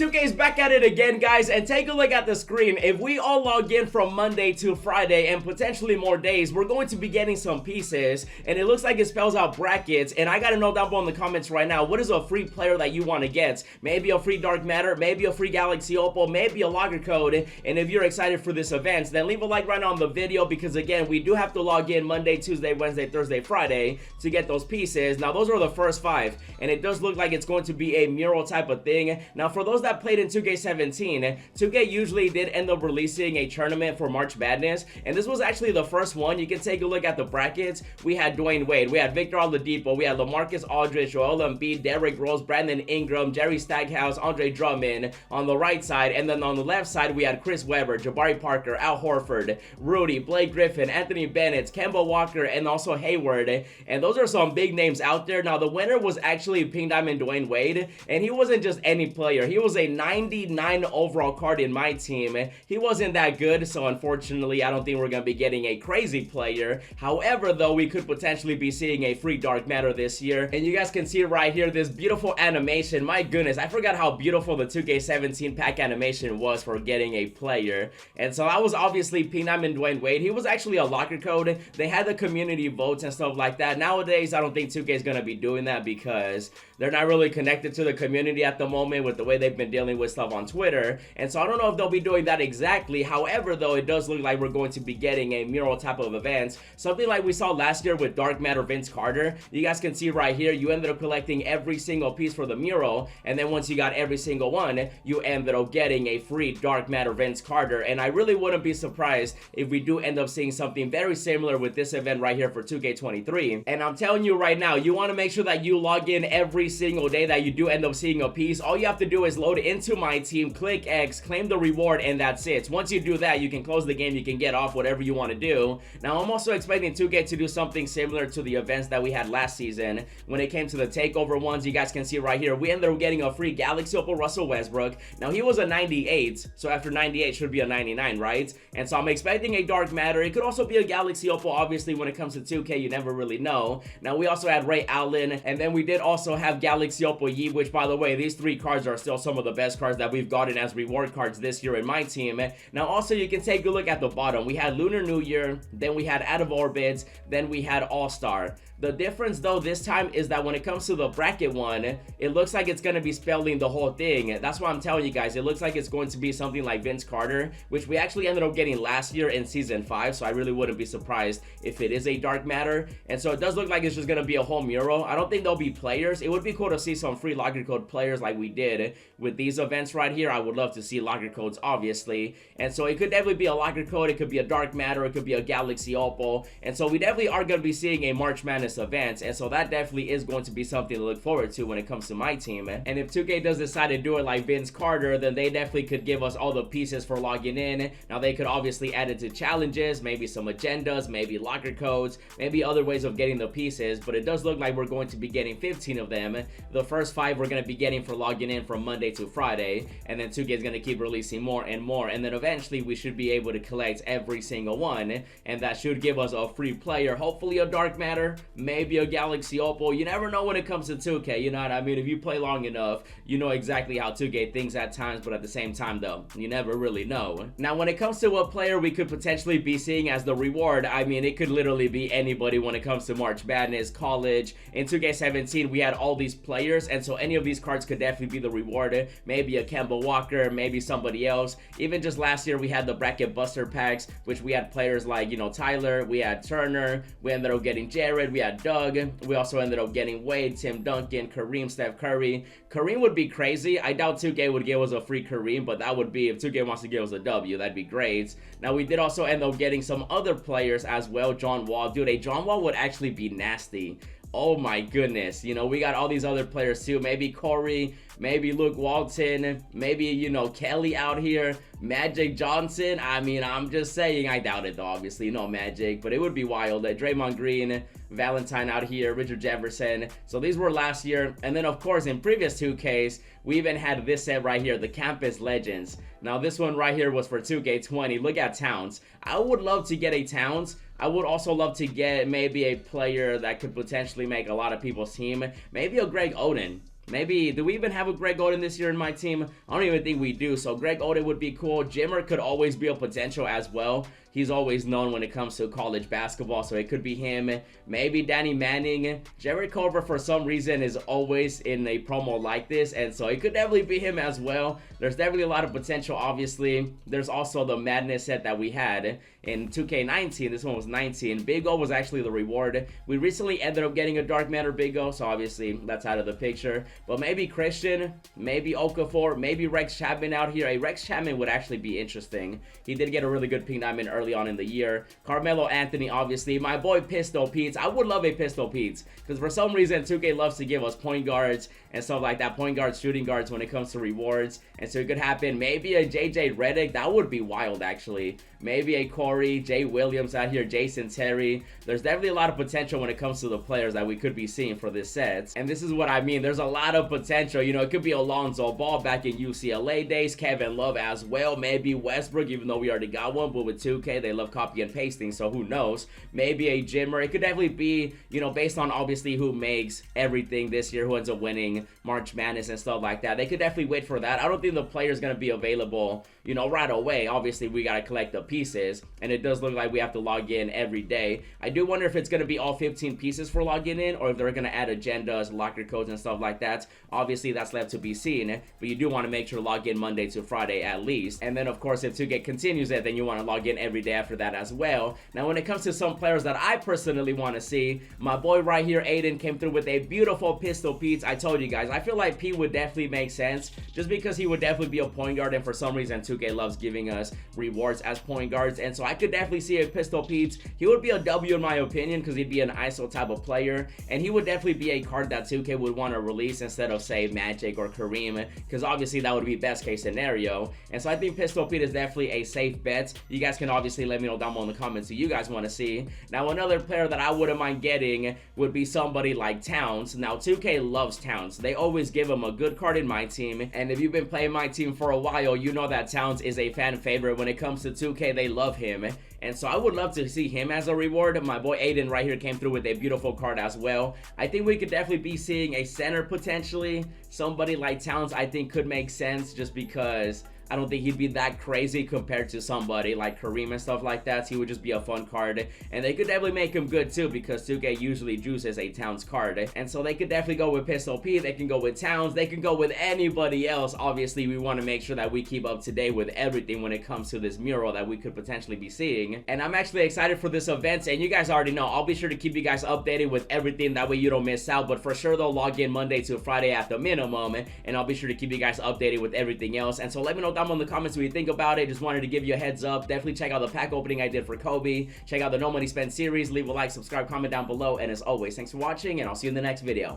2K's back at it again, guys, and take a look at the screen. If we all log in from Monday to Friday and potentially more days, we're going to be getting some pieces, and it looks like it spells out brackets. And I gotta know down below in the comments right now, what is a free player that you want to get? Maybe a free dark matter, maybe a free galaxy opal, maybe a logger code. And if you're excited for this event, then leave a like right now on the video, because again, we do have to log in Monday, Tuesday, Wednesday, Thursday, Friday to get those pieces. Now those are the first 5, and it does look like it's going to be a mural type of thing. Now for those that played in 2K17, 2K usually did end up releasing a tournament for March Madness, and this was actually the first one. You can take a look at the brackets. We had Dwayne Wade, we had Victor Oladipo, we had LaMarcus Aldridge, Joel Embiid, Derrick Rose, Brandon Ingram, Jerry Stackhouse, Andre Drummond on the right side, and then on the left side we had Chris Webber, Jabari Parker, Al Horford, Rudy, Blake Griffin, Anthony Bennett, Kemba Walker, and also Hayward. And those are some big names out there. Now the winner was actually Pink Diamond Dwayne Wade, and he wasn't just any player. He was a 99 overall card in my team. He wasn't that good, so unfortunately I don't think we're gonna be getting a crazy player. However, though, we could potentially be seeing a free dark matter this year, and you guys can see right here this beautiful animation. My goodness, I forgot how beautiful the 2K17 pack animation was for getting a player. And so that was obviously Pink Diamond Dwayne Wade. He was actually a locker code. They had the community votes and stuff like that. Nowadays I don't think 2K is gonna be doing that, because they're not really connected to the community at the moment with the way they've been dealing with stuff on Twitter. And so I don't know if they'll be doing that exactly. However, though, it does look like we're going to be getting a mural type of event, something like we saw last year with Dark Matter Vince Carter. You guys can see right here, you ended up collecting every single piece for the mural, and then once you got every single one, you ended up getting a free Dark Matter Vince Carter. And I really wouldn't be surprised if we do end up seeing something very similar with this event right here for 2K23. And I'm telling you right now, you want to make sure that you log in every single day that you do end up seeing a piece. All you have to do is load into my team, click X, claim the reward, and that's it. Once you do that, you can close the game, you can get off whatever you want to do. Now I'm also expecting 2K to do something similar to the events that we had last season when it came to the takeover ones. You guys can see right here, we ended up getting a free galaxy opal Russell Westbrook. Now he was a 98, so after 98 should be a 99, right? And so I'm expecting a dark matter. It could also be a galaxy opal. Obviously when it comes to 2K, you never really know. Now we also had Ray Allen, and then we did also have galaxy opal Yee, which by the way, these 3 cards are still some of the best cards that we've gotten as reward cards this year in my team. Now also you can take a look at the bottom. We had Lunar New Year, then we had Out of Orbit, then we had All-Star. The difference though this time is that when it comes to the bracket one, it looks like it's going to be spelling the whole thing. That's why I'm telling you guys, it looks like it's going to be something like Vince Carter, which we actually ended up getting last year in season 5, so I really wouldn't be surprised if it is a dark matter. And so it does look like it's just going to be a whole mural. I don't think there'll be players. It would be cool to see some free locker code players like we did with these events right here. I would love to see locker codes, obviously. And so it could definitely be a locker code, it could be a dark matter, it could be a galaxy opal. And so we definitely are going to be seeing a March Madness event, and so that definitely is going to be something to look forward to when it comes to my team. And if 2K does decide to do it like Vince Carter, then they definitely could give us all the pieces for logging in. Now they could obviously add it to challenges, maybe some agendas, maybe locker codes, maybe other ways of getting the pieces, but it does look like we're going to be getting 15 of them. The first 5 we're going to be getting for logging in from Monday to Friday, and then 2K is going to keep releasing more and more, and then eventually we should be able to collect every single one, and that should give us a free player, hopefully a dark matter, maybe a galaxy opal. You never know when it comes to 2K, you know what I mean? If you play long enough, you know exactly how 2K thinks at times, but at the same time though, you never really know. Now when it comes to what player we could potentially be seeing as the reward, I mean, it could literally be anybody when it comes to March Madness, college. In 2K17 we had all these players, and so any of these cards could definitely be the reward. Maybe a Kemba Walker, maybe somebody else. Even just last year we had the bracket buster packs, which we had players like, you know, Tyler, we had Turner, we ended up getting Jared, we had Doug, we also ended up getting Wade, Tim Duncan, Kareem, Steph Curry. Kareem would be crazy. I doubt 2K would give us a free Kareem, but that would be, if 2K wants to give us a W, that'd be great. Now we did also end up getting some other players as well. John Wall, dude, a John Wall would actually be nasty. Oh my goodness, you know, we got all these other players too. Maybe Corey, maybe Luke Walton, maybe, you know, Kelly out here, Magic Johnson. I mean, I'm just saying, I doubt it though, obviously, no Magic, but it would be wild. Draymond Green, Valentine out here, Richard Jefferson. So these were last year. And then of course in previous 2Ks, we even had this set right here, the Campus Legends. Now this one right here was for 2K20. Look at Towns. I would love to get a Towns. I would also love to get maybe a player that could potentially make a lot of people's team. Maybe a Greg Oden. Maybe, do we even have a Greg Oden this year in my team? I don't even think we do. So Greg Oden would be cool. Jimmer could always be a potential as well. He's always known when it comes to college basketball, so it could be him. Maybe Danny Manning. Jared Culver, for some reason, is always in a promo like this, and so it could definitely be him as well. There's definitely a lot of potential, obviously. There's also the Madness set that we had in 2K19. This one was 19. Big O was actually the reward. We recently ended up getting a Dark Matter Big O, so obviously that's out of the picture. But maybe Christian, maybe Okafor, maybe Rex Chapman out here. A Rex Chapman would actually be interesting. He did get a really good pink diamond early on in the year. Carmelo Anthony, obviously. My boy Pistol Pete's. I would love a Pistol Pete's, because for some reason 2K loves to give us point guards and stuff like that. Point guards, shooting guards when it comes to rewards. And so it could happen. Maybe a JJ Redick. That would be wild, actually. Maybe a Corey, Jay Williams out here, Jason Terry. There's definitely a lot of potential when it comes to the players that we could be seeing for this set. And this is what I mean. There's a lot of potential. You know, it could be Alonzo Ball back in UCLA days. Kevin Love as well. Maybe Westbrook, even though we already got one. But with 2K, they love copy and pasting, so who knows? Maybe a Jimmer. It could definitely be, you know, based on obviously who makes everything this year, who ends up winning March Madness and stuff like that. They could definitely wait for that. I don't think the player is going to be available, you know, right away. Obviously, we got to collect the pieces, and it does look like we have to log in every day. I do wonder if it's going to be all 15 pieces for logging in, or if they're going to add agendas, locker codes, and stuff like that. Obviously, that's left to be seen, but you do want to make sure to log in Monday to Friday at least. And then, of course, if 2K continues it, then you want to log in every day after that as well. Now, when it comes to some players that I personally want to see, my boy right here, Aiden, came through with a beautiful Pistol Pete. I told you guys, I feel like P would definitely make sense, just because he would definitely be a point guard, and for some reason 2K loves giving us rewards as point guards, and so I could definitely see a Pistol Pete. He would be a W in my opinion, because he'd be an ISO type of player, and he would definitely be a card that 2K would want to release instead of, say, Magic or Kareem, because obviously that would be best case scenario. And so I think Pistol Pete is definitely a safe bet. You guys can obviously let me know down below in the comments who you guys want to see. Now, another player that I wouldn't mind getting would be somebody like Towns. Now, 2K loves Towns. They always give him a good card in my team, and if you've been playing my team for a while, you know that Towns is a fan favorite. When it comes to 2K, they love him, and so I would love to see him as a reward. My boy Aiden right here came through with a beautiful card as well. I think we could definitely be seeing a center potentially. Somebody like Towns I think could make sense, just because I don't think he'd be that crazy compared to somebody like Kareem and stuff like that. So he would just be a fun card, and they could definitely make him good too, because 2K usually juices a Towns card, and so they could definitely go with Pistol P. They can go with Towns. They can go with anybody else. Obviously, we want to make sure that we keep up to date with everything when it comes to this mural that we could potentially be seeing, and I'm actually excited for this event. And you guys already know, I'll be sure to keep you guys updated with everything, that way you don't miss out. But for sure, they'll log in Monday to Friday at the minimum, and I'll be sure to keep you guys updated with everything else. And so let me know down in the comments what you think about it. Just wanted to give you a heads up. Definitely check out the pack opening I did for Kobe. Check out the No Money Spent series. Leave a like, subscribe, comment down below, and as always, thanks for watching, and I'll see you in the next video.